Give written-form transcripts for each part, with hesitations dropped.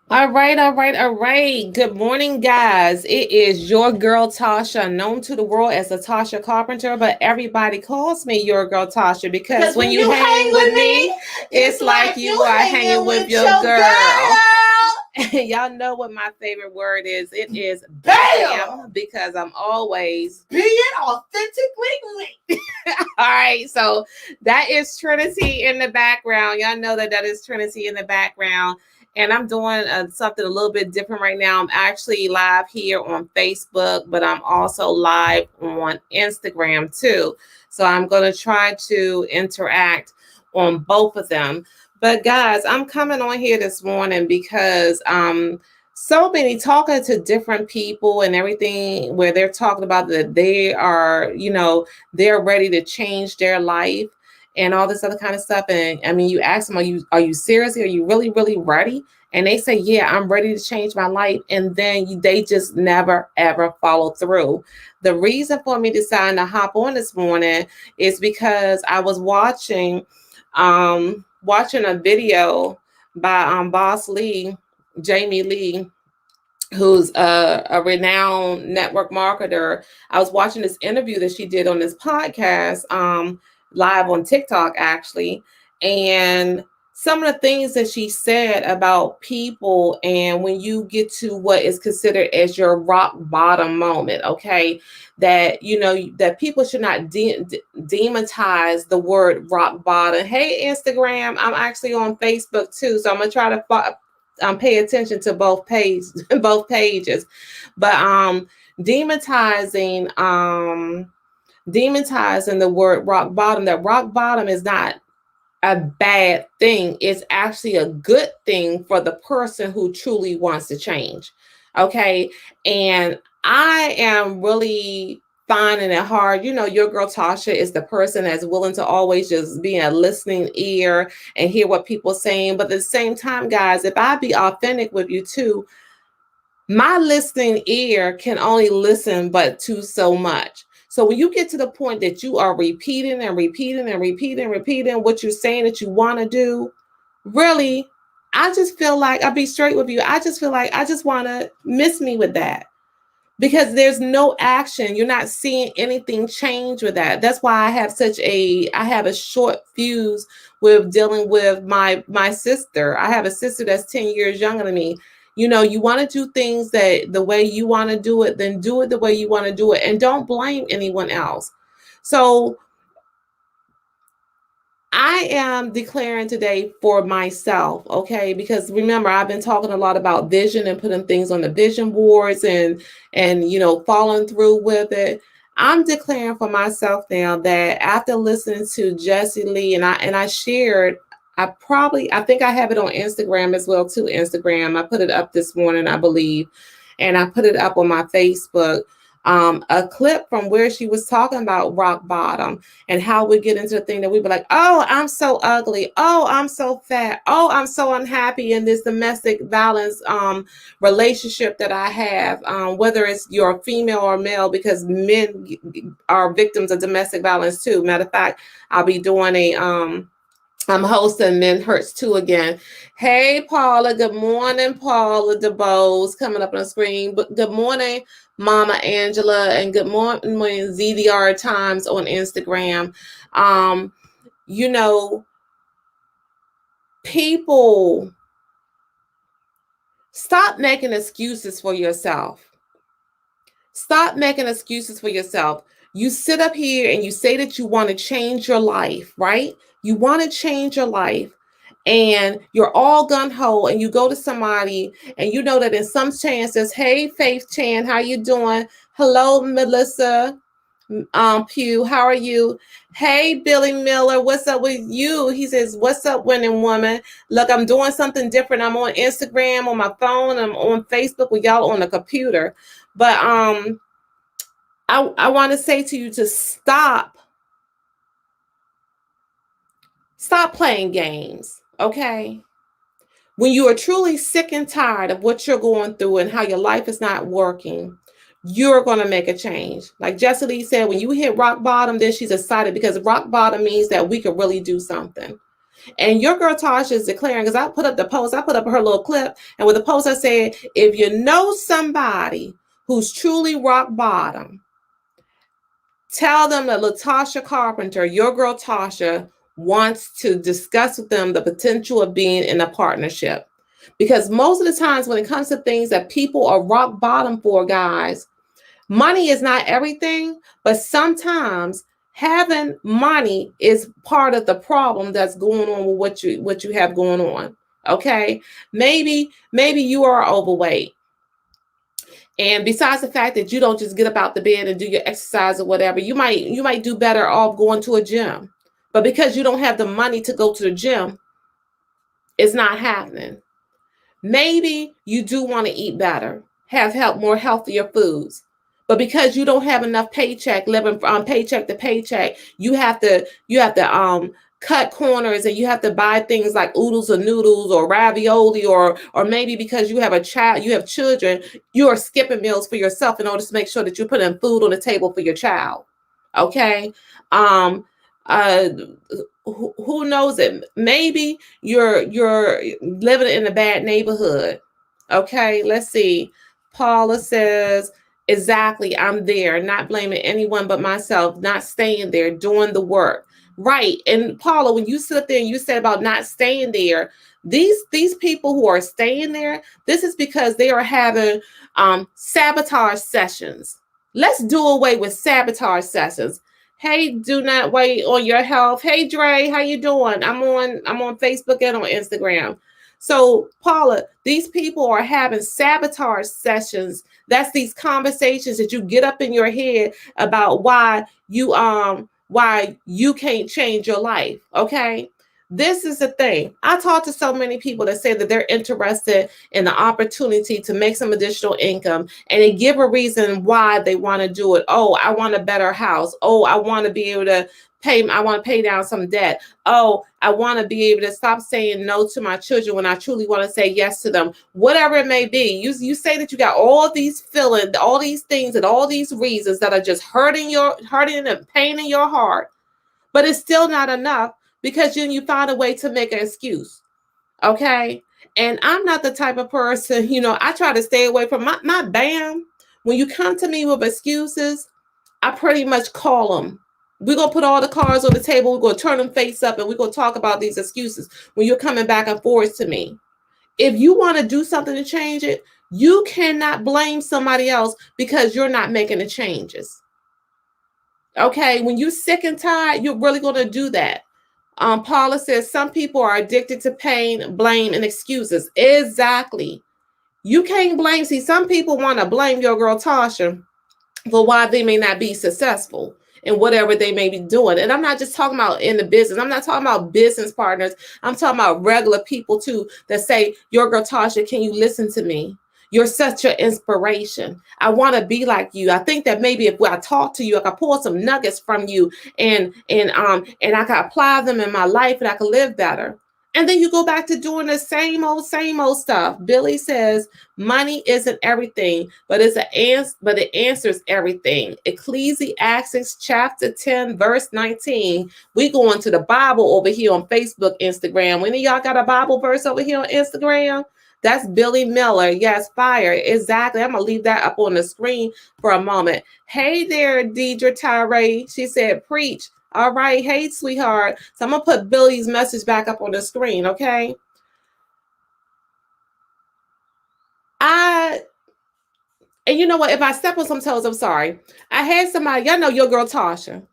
All right, all right, all right. Good morning, guys. It is your girl Tasha, known to the world as the Tasha Carpenter, but everybody calls me your girl Tasha because Because when when you you hang hang with with me, me, it's it's like like you you are hanging hanging with with your your girl. girl. Y'all know what my favorite word is. It is Bam! bam because I'm always Being authentically me. all right. So that is Trinity in the background. Y'all know that is Trinity in the background. And I'm doing something a little bit different right now. I'm actually live here on Facebook, but I'm also live on Instagram too. So I'm going to try to interact on both of them. But guys, I'm coming on here this morning because so many talking to different people and everything where they're talking about that they are, they're ready to change their life and all this other kind of stuff. And I mean, you ask them, are you serious? Are you really, really ready? And they say, yeah, I'm ready to change my life. And then they just never, ever follow through. The reason for me deciding to hop on this morning is because I was watching a video by Boss Lee, Jamie Lee, who's a renowned network marketer. I was watching this interview that she did on this podcast, live on TikTok actually, and some of the things that she said about people and when you get to what is considered as your rock bottom moment, okay, that that people should not demonize the word rock bottom. Hey Instagram, I'm actually on Facebook too, so I'm gonna try to pay attention to both pages, but demonetizing demonetizing the word rock bottom. That rock bottom is not a bad thing. It's actually a good thing for the person who truly wants to change. Okay. And I am really finding it hard. Your girl Tasha is the person that's willing to always just be a listening ear and hear what people are saying. But at the same time, guys, if I be authentic with you too, my listening ear can only listen but to so much. So when you get to the point that you are repeating and repeating and repeating what you're saying that you want to do, really, I just feel like I'll be straight with you. I just feel like I just want to miss me with that because there's no action. You're not seeing anything change with that. That's why I have a short fuse with dealing with my sister. I have a sister that's 10 years younger than me. You want to do things that the way you want to do it, then do it the way you want to do it and don't blame anyone else. So I am declaring today for myself, okay? Because remember, I've been talking a lot about vision and putting things on the vision boards and following through with it. I'm declaring for myself now that after listening to Jesse Lee and I shared, I think I have it on Instagram as well too. Instagram. I put it up this morning, I believe, and I put it up on my Facebook. A clip from where she was talking about rock bottom and how we get into the thing that we be like, oh, I'm so ugly. Oh, I'm so fat. Oh, I'm so unhappy in this domestic violence relationship that I have, whether it's you're female or male, because men are victims of domestic violence too. Matter of fact, I'll be doing I'm hosting Men Hurts Too again. Hey, Paula. Good morning, Paula DeBose, coming up on the screen. But good morning, Mama Angela, and good morning, ZDR Times on Instagram. Um, you know, people, stop making excuses for yourself. Stop making excuses for yourself. You sit up here and you say that you want to change your life, right? You want to change your life and you're all gun ho and you go to somebody and you know that in some chances, hey Faith Chan, how you doing? Hello Melissa Pugh, how are you? Hey Billy Miller, what's up with you? He says, what's up, winning woman? Look, I'm doing something different. I'm on Instagram, on my phone, I'm on Facebook with y'all on the computer. But I want to say to you to stop playing games, okay? When you are truly sick and tired of what you're going through and how your life is not working, you're going to make a change. Like Jessie Lee said, when you hit rock bottom, then she's excited because rock bottom means that we could really do something. And your girl Tasha is declaring, because I put up the post, I put up her little clip, and with the post I said, if you know somebody who's truly rock bottom, tell them that LaTasha Carpenter, your girl Tasha, wants to discuss with them the potential of being in a partnership. Because most of the times when it comes to things that people are rock bottom for, guys, money is not everything, but sometimes having money is part of the problem that's going on with what you have going on. Okay? Maybe you are overweight. And besides the fact that you don't just get up out the bed and do your exercise or whatever, you might do better off going to a gym. But because you don't have the money to go to the gym, it's not happening. Maybe you do want to eat better, have more healthier foods. But because you don't have enough paycheck, living from paycheck to paycheck, you have to cut corners, and you have to buy things like oodles or noodles or ravioli, or maybe because you have a child, you have children, you are skipping meals for yourself in order to make sure that you're putting food on the table for your child. Okay. Who knows it? Maybe you're living in a bad neighborhood. Okay, let's see. Paula says, exactly, I'm there, not blaming anyone but myself, not staying there, doing the work. Right. And Paula, when you sit there and you said about not staying there, these people who are staying there, this is because they are having sabotage sessions. Let's do away with sabotage sessions. Hey, do not wait on your health. Hey, Dre, how you doing? I'm on Facebook and on Instagram. So, Paula, these people are having sabotage sessions. That's these conversations that you get up in your head about why you can't change your life. Okay. This is the thing. I talk to so many people that say that they're interested in the opportunity to make some additional income, and they give a reason why they want to do it. Oh, I want a better house. Oh, I want to be able to I want to pay down some debt. Oh, I want to be able to stop saying no to my children when I truly want to say yes to them. Whatever it may be. You say that you got all these feelings, all these things, and all these reasons that are just hurting and pain in your heart. But it's still not enough, because then you find a way to make an excuse. Okay. And I'm not the type of person, I try to stay away from my bam. When you come to me with excuses, I pretty much call them. We're going to put all the cards on the table. We're going to turn them face up, and we're going to talk about these excuses when you're coming back and forth to me. If you want to do something to change it, you cannot blame somebody else because you're not making the changes. Okay. When you're sick and tired, you're really going to do that. Paula says some people are addicted to pain, blame, and excuses. Exactly. You can't blame. See, some people want to blame your girl Tasha for why they may not be successful in whatever they may be doing. And I'm not just talking about in the business. I'm not talking about business partners. I'm talking about regular people too that say, your girl Tasha, can you listen to me? You're such an inspiration. I want to be like you. I think that maybe if I talk to you, I can pull some nuggets from you and I can apply them in my life, and I can live better. And then you go back to doing the same old stuff. Billy says, money isn't everything, but it answers everything. Ecclesiastes chapter 10, verse 19. We go into the Bible over here on Facebook, Instagram. When y'all got a Bible verse over here on Instagram? That's Billy Miller. Yes, fire. Exactly. I'm going to leave that up on the screen for a moment. Hey there, Deidre Tyree. She said, preach. All right. Hey, sweetheart. So I'm going to put Billy's message back up on the screen. Okay. And you know what? If I step on some toes, I'm sorry. I had somebody, y'all know your girl Tasha.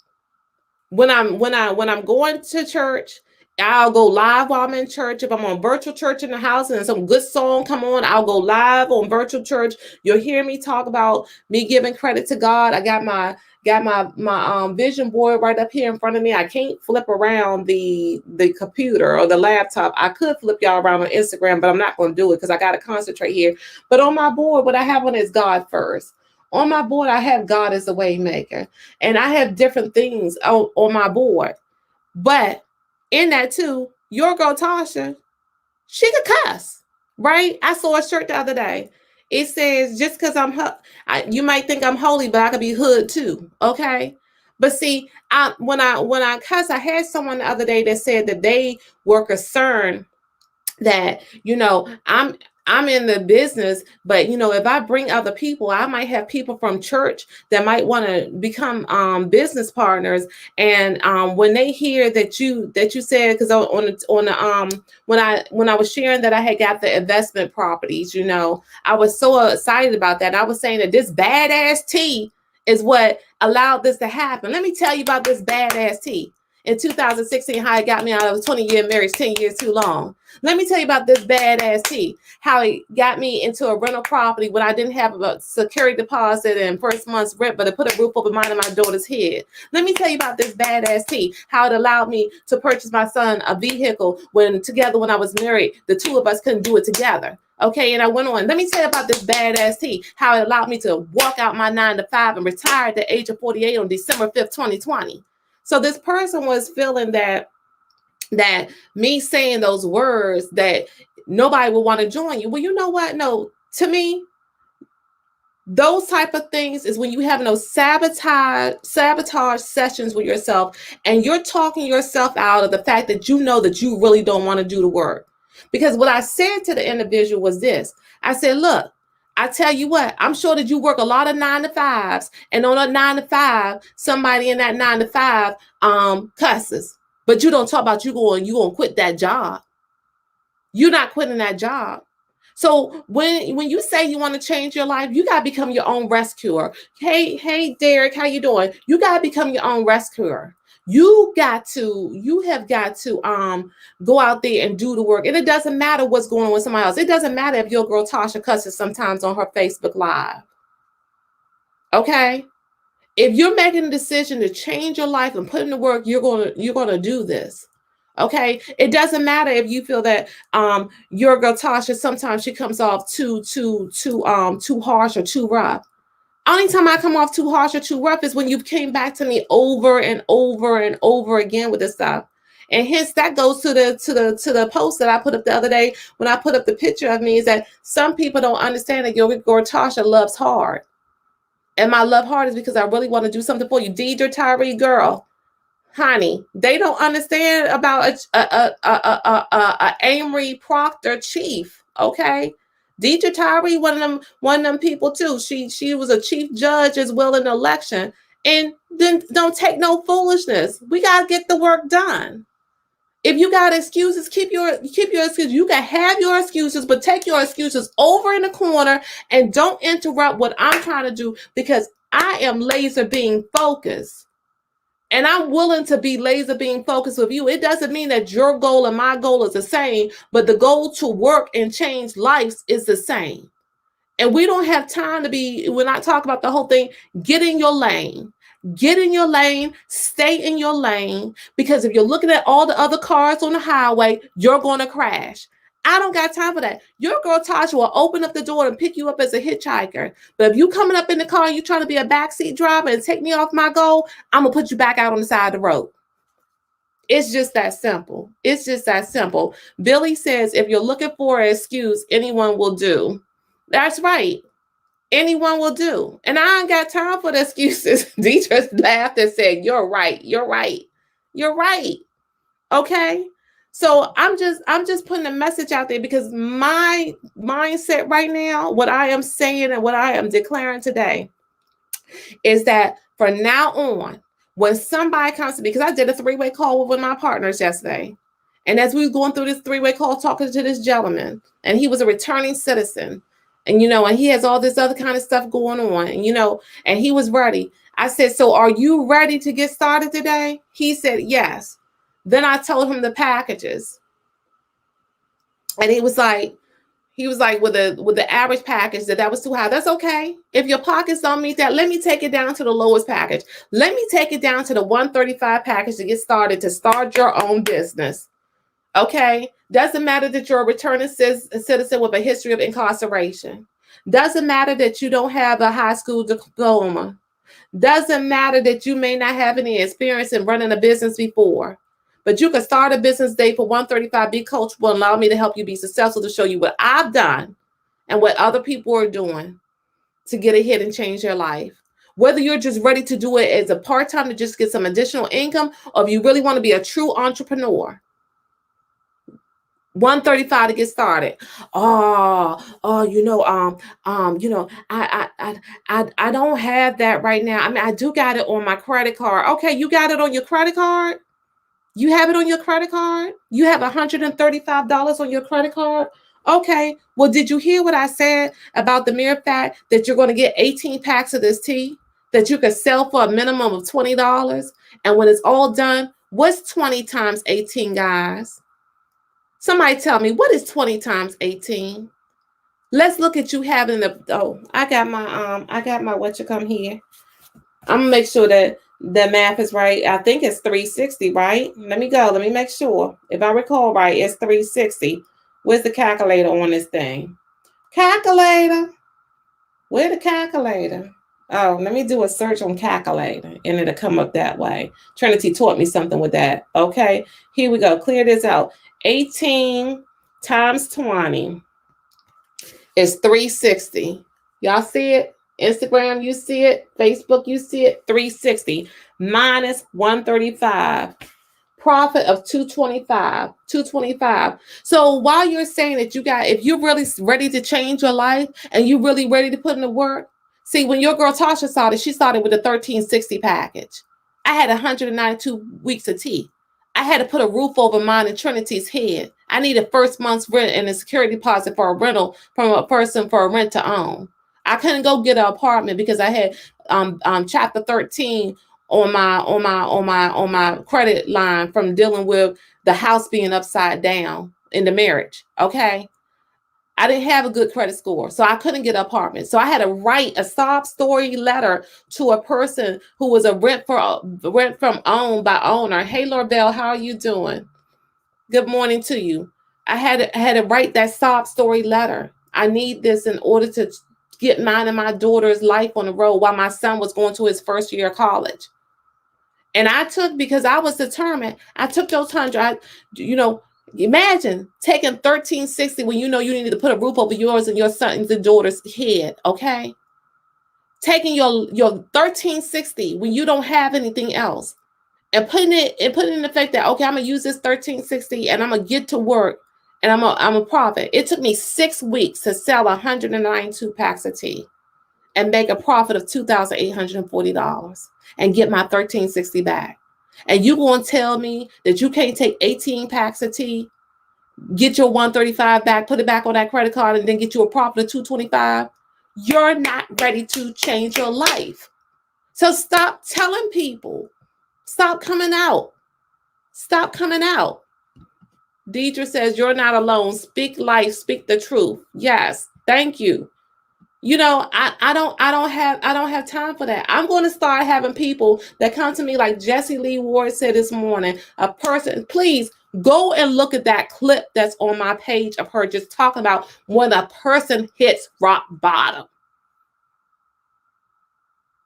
When I'm going to church, I'll go live while I'm in church. If I'm on virtual church in the house and some good song come on, I'll go live on virtual church. You'll hear me talk about me giving credit to God. I got my vision board right up here in front of me. I can't flip around the computer or the laptop. I could flip y'all around on Instagram, but I'm not going to do it because I got to concentrate here. But on my board, what I have on is God first. On my board, I have God as a way maker, and I have different things on my board. But in that too, your girl Tasha, she could cuss, right? I saw a shirt the other day. It says, just because you might think I'm holy, but I could be hood too, okay? But see, cause I had someone the other day that said that they were concerned that, I'm in the business, but if I bring other people, I might have people from church that might want to become business partners. And when they hear that you said, because on the when I was sharing that I had got the investment properties, I was so excited about that. I was saying that this badass tea is what allowed this to happen. Let me tell you about this badass tea. In 2016, how it got me out of a 20-year marriage, 10 years too long. Let me tell you about this badass tea, how it got me into a rental property when I didn't have a security deposit and first month's rent, but it put a roof over mine and my daughter's head. Let me tell you about this badass tea, how it allowed me to purchase my son a vehicle when I was married, the two of us couldn't do it together. Okay, and I went on. Let me tell you about this badass tea, how it allowed me to walk out my 9-to-5 and retire at the age of 48 on December 5th, 2020. So this person was feeling that me saying those words that nobody will want to join you. Well, you know what? No, to me, those type of things is when you have no sabotage sessions with yourself and you're talking yourself out of the fact that you know that you really don't want to do the work. Because what I said to the individual was this. I said, look, I tell you what, I'm sure that you work a lot of 9-to-5s, and on a 9-to-5, somebody in that 9-to-5 cusses. But you don't talk about you going to quit that job. You're not quitting that job. So when you say you want to change your life, you got to become your own rescuer. Hey, Derek, how you doing? You got to become your own rescuer. You have got to go out there and do the work. And it doesn't matter what's going on with somebody else. It doesn't matter if your girl Tasha cusses sometimes on her Facebook Live. Okay? If you're making a decision to change your life and put in the work, you're gonna do this. Okay? It doesn't matter if you feel that your girl Tasha, sometimes she comes off too harsh or too rough. Only time I come off too harsh or too rough is when you came back to me over and over and over again with this stuff. And hence that goes to the post that I put up the other day when I put up the picture of me, is that some people don't understand that your girl Tasha loves hard. And my love hard is because I really want to do something for you. Deidre Tyree, girl, honey, they don't understand about a Amory Proctor chief. Okay. Deidre Tyree, one of them people too. She was a chief judge as well in the election. And then don't take no foolishness. We gotta get the work done. If you got excuses, keep your excuses. You can have your excuses, but take your excuses over in the corner and don't interrupt what I'm trying to do, because I am laser being focused. And I'm willing to be laser being focused with you. It doesn't mean that your goal and my goal is the same, but the goal to work and change lives is the same. And we don't have time to be, when I talk about the whole thing, get in your lane. Get in your lane, stay in your lane, because if you're looking at all the other cars on the highway, you're going to crash. I don't got time for that. Your girl Tasha will open up the door and pick you up as a hitchhiker. But if you coming up in the car and you trying to be a backseat driver and take me off my goal, I'm going to put you back out on the side of the road. It's just that simple. It's just that simple. Billy says, if you're looking for an excuse, anyone will do. That's right. Anyone will do. And I ain't got time for the excuses. Deidre laughed and said, you're right. You're right. You're right. Okay. So I'm just putting a message out there, because my mindset right now, what I am saying and what I am declaring today is that from now on, when somebody comes to me, because I did a 3-way call with one of my partners yesterday. And as we were going through this 3-way call, talking to this gentleman, and he was a returning citizen. And, and he has all this other kind of stuff going on, and, and he was ready. I said, so are you ready to get started today? He said, yes. Then I told him the packages. And he was like, with the average package, that was too high. That's okay. If your pockets don't meet that, let me take it down to the lowest package. Let me take it down to the $135 package to get started, to start your own business. Okay. Doesn't matter that you're a returning citizen with a history of incarceration. Doesn't matter that you don't have a high school diploma. Doesn't matter that you may not have any experience in running a business before. But you can start a business day for $135. Be coachable and allow me to help you be successful, to show you what I've done and what other people are doing to get ahead and change their life. Whether you're just ready to do it as a part-time to just get some additional income, or if you really want to be a true entrepreneur. 135 to get started. I don't have that right now. I mean, I do got it on my credit card. Okay, you got it on your credit card? You have it on your credit card? You have $135 on your credit card? Okay. Well, did you hear what I said about the mere fact that you're going to get 18 packs of this tea that you could sell for a minimum of $20? And when it's all done, what's 20 times 18, guys? Somebody tell me, what is 20 times 18? Let's look at you having I got my what you come here. I'm gonna make sure that the math is right. I think it's 360, right? Let me make sure. If I recall right, it's 360. Where's the calculator on this thing? Calculator. Where's the calculator? Oh, let me do a search on calculator and it'll come up that way. Trinity taught me something with that. Okay, here we go. Clear this out. 18 times 20 is 360. Y'all see it? Instagram, you see it. Facebook, you see it. 360 minus 135. Profit of 225. So while you're saying that if you're really ready to change your life and you're really ready to put in the work, see, when your girl Tasha started, she started with a 1360 package. I had 192 weeks of tea. I had to put a roof over mine and Trinity's head. I needed first month's rent and a security deposit for a rental from a person for a rent to own. I couldn't go get an apartment because I had chapter 13 on my credit line from dealing with the house being upside down in the marriage. Okay. I didn't have a good credit score, so I couldn't get an apartment. So I had to write a sob story letter to a person who was a rent from owned by owner. Hey, Lorbell, how are you doing? Good morning to you. I had to write that sob story letter. I need this in order to get mine and my daughter's life on the road while my son was going to his first year of college. And because I was determined, I took those 100. Imagine taking 1360 when you know you needed to put a roof over yours and your son's and daughter's head, okay? Taking your 1360 when you don't have anything else and putting it in effect that, okay, I'm gonna use this 1360 and I'm gonna get to work and I'm a profit. It took me 6 weeks to sell 192 packs of tea and make a profit of $2,840 and get my 1360 back. And you gonna tell me that you can't take 18 packs of tea, get your 135 back, put it back on that credit card, and then get you a profit of 225? You're not ready to change your life. So stop telling people. Stop coming out. Stop coming out. Deidre says, you're not alone. Speak life, speak the truth. Yes, thank you. I don't have time for that. I'm going to start having people that come to me like Jessie Lee Ward said this morning, a person, please go and look at that clip that's on my page of her just talking about when a person hits rock bottom.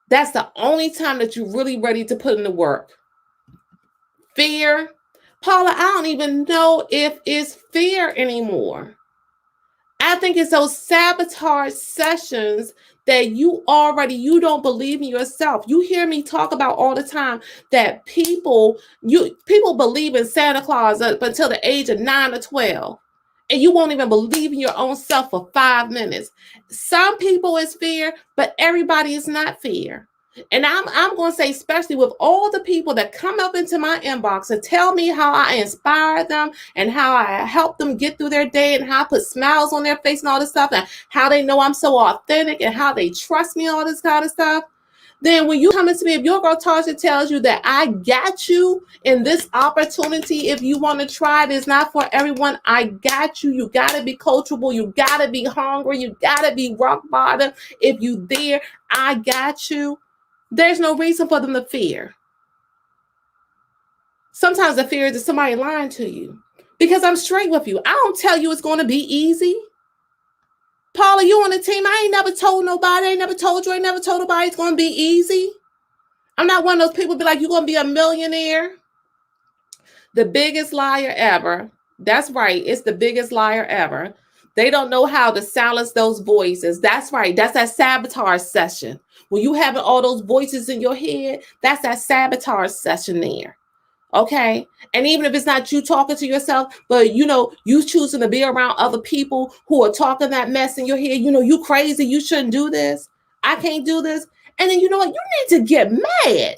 That's the only time that you're really ready to put in the work. Fear. Paula, I don't even know if it's fear anymore. I think it's those sabotage sessions that you don't believe in yourself. You hear me talk about all the time that people believe in Santa Claus up until the age of 9 or 12. And you won't even believe in your own self for 5 minutes. Some people is fear, but everybody is not fear. And I'm going to say, especially with all the people that come up into my inbox and tell me how I inspire them and how I help them get through their day and how I put smiles on their face and all this stuff and how they know I'm so authentic and how they trust me, all this kind of stuff. Then when you come into me, if your girl Tasha tells you that I got you in this opportunity, if you want to try it, it's not for everyone. I got you. You got to be coachable. You got to be hungry. You got to be rock bottom. If you there, I got you. There's no reason for them to fear. Sometimes the fear is that somebody lying to you. Because I'm straight with you. I don't tell you it's going to be easy. Paula, you on the team. I ain't never told nobody. I ain't never told you. I ain't never told nobody it's going to be easy. I'm not one of those people be like, you're going to be a millionaire. The biggest liar ever. That's right. It's the biggest liar ever. They don't know how to silence those voices. That's right. That's that sabotage session. When you having all those voices in your head, that's that sabotage session there. Okay. And even if it's not you talking to yourself, but you choosing to be around other people who are talking that mess in your head, you crazy, you shouldn't do this. I can't do this. And then you know what? You need to get mad.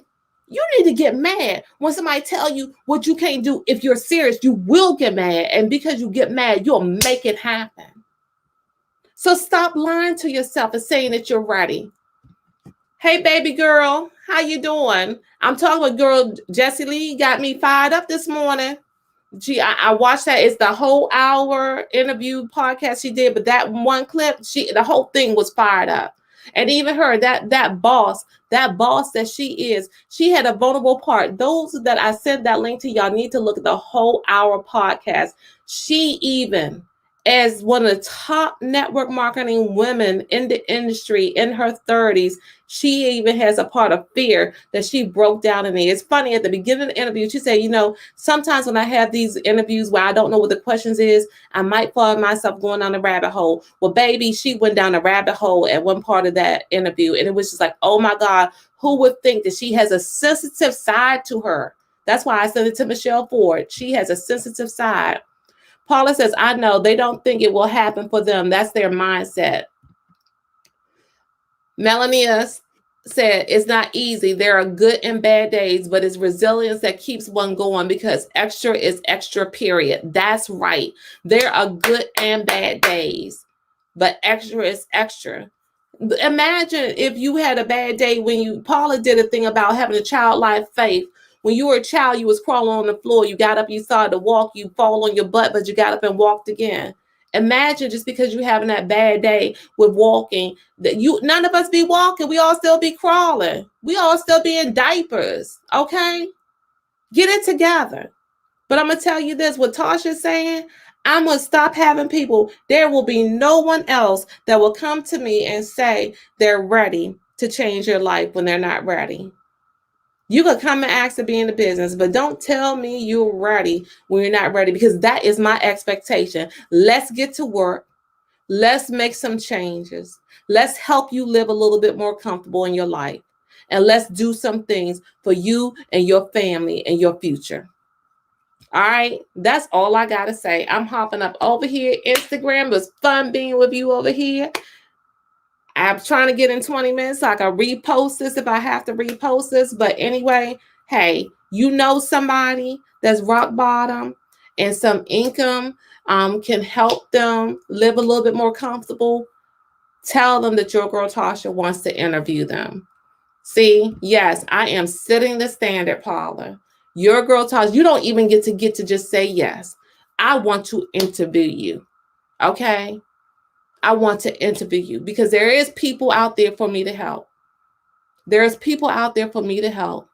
You need to get mad when somebody tell you what you can't do. If you're serious, you will get mad. And because you get mad, you'll make it happen. So stop lying to yourself and saying that you're ready. Hey, baby girl, how you doing? I'm talking with girl Jessie Lee. Got me fired up this morning. Gee, I watched that. It's the whole hour interview podcast she did, but that one clip, the whole thing was fired up. And even her, that boss that she is, she had a vulnerable part. Those that I sent that link to, y'all need to look at the whole hour podcast. She even, as one of the top network marketing women in the industry in her 30s, she even has a part of fear that she broke down in it. It's funny, at the beginning of the interview, she said, sometimes when I have these interviews where I don't know what the questions is, I might find myself going down a rabbit hole. Well, baby, she went down a rabbit hole at one part of that interview. And it was just like, oh my God, who would think that she has a sensitive side to her? That's why I sent it to Michelle Ford. She has a sensitive side. Paula says, I know they don't think it will happen for them. That's their mindset. Melania said, it's not easy. There are good and bad days, but it's resilience that keeps one going, because extra is extra, period. That's right. There are good and bad days, but extra is extra. Imagine if you had a bad day when Paula did a thing about having a childlike faith. When you were a child, you was crawling on the floor. You got up, you started to walk, you fall on your butt, but you got up and walked again. Imagine just because you're having that bad day with walking, that none of us be walking. We all still be crawling. We all still be in diapers. Okay? Get it together. But I'm going to tell you this, what Tasha's saying, I'm going to stop having people. There will be no one else that will come to me and say they're ready to change your life when they're not ready. You could come and ask to be in the business, but don't tell me you're ready when you're not ready, because that is my expectation. Let's get to work. Let's make some changes. Let's help you live a little bit more comfortable in your life. And let's do some things for you and your family and your future. All right, that's all I got to say. I'm hopping up over here. Instagram, it was fun being with you over here. I'm trying to get in 20 minutes so I can repost this if I have to repost this. But anyway, hey, somebody that's rock bottom and some income can help them live a little bit more comfortable. Tell them that your girl Tasha wants to interview them. See, yes, I am setting the standard, Paula. Your girl Tasha, you don't even get to just say yes. I want to interview you. Okay? I want to interview you because there is people out there for me to help. There's people out there for me to help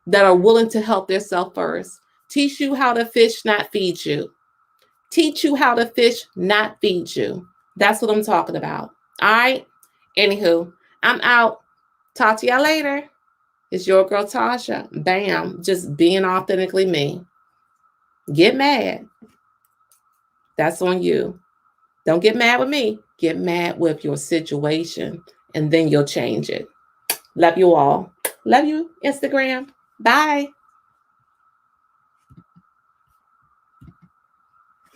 that are willing to help themselves first. Teach you how to fish, not feed you. Teach you how to fish, not feed you. That's what I'm talking about. All right? Anywho, I'm out. Talk to y'all later. It's your girl Tasha. Bam. Just being authentically me. Get mad. That's on you. Don't get mad with me. Get mad with your situation, and then you'll change it. Love you all. Love you, Instagram. Bye.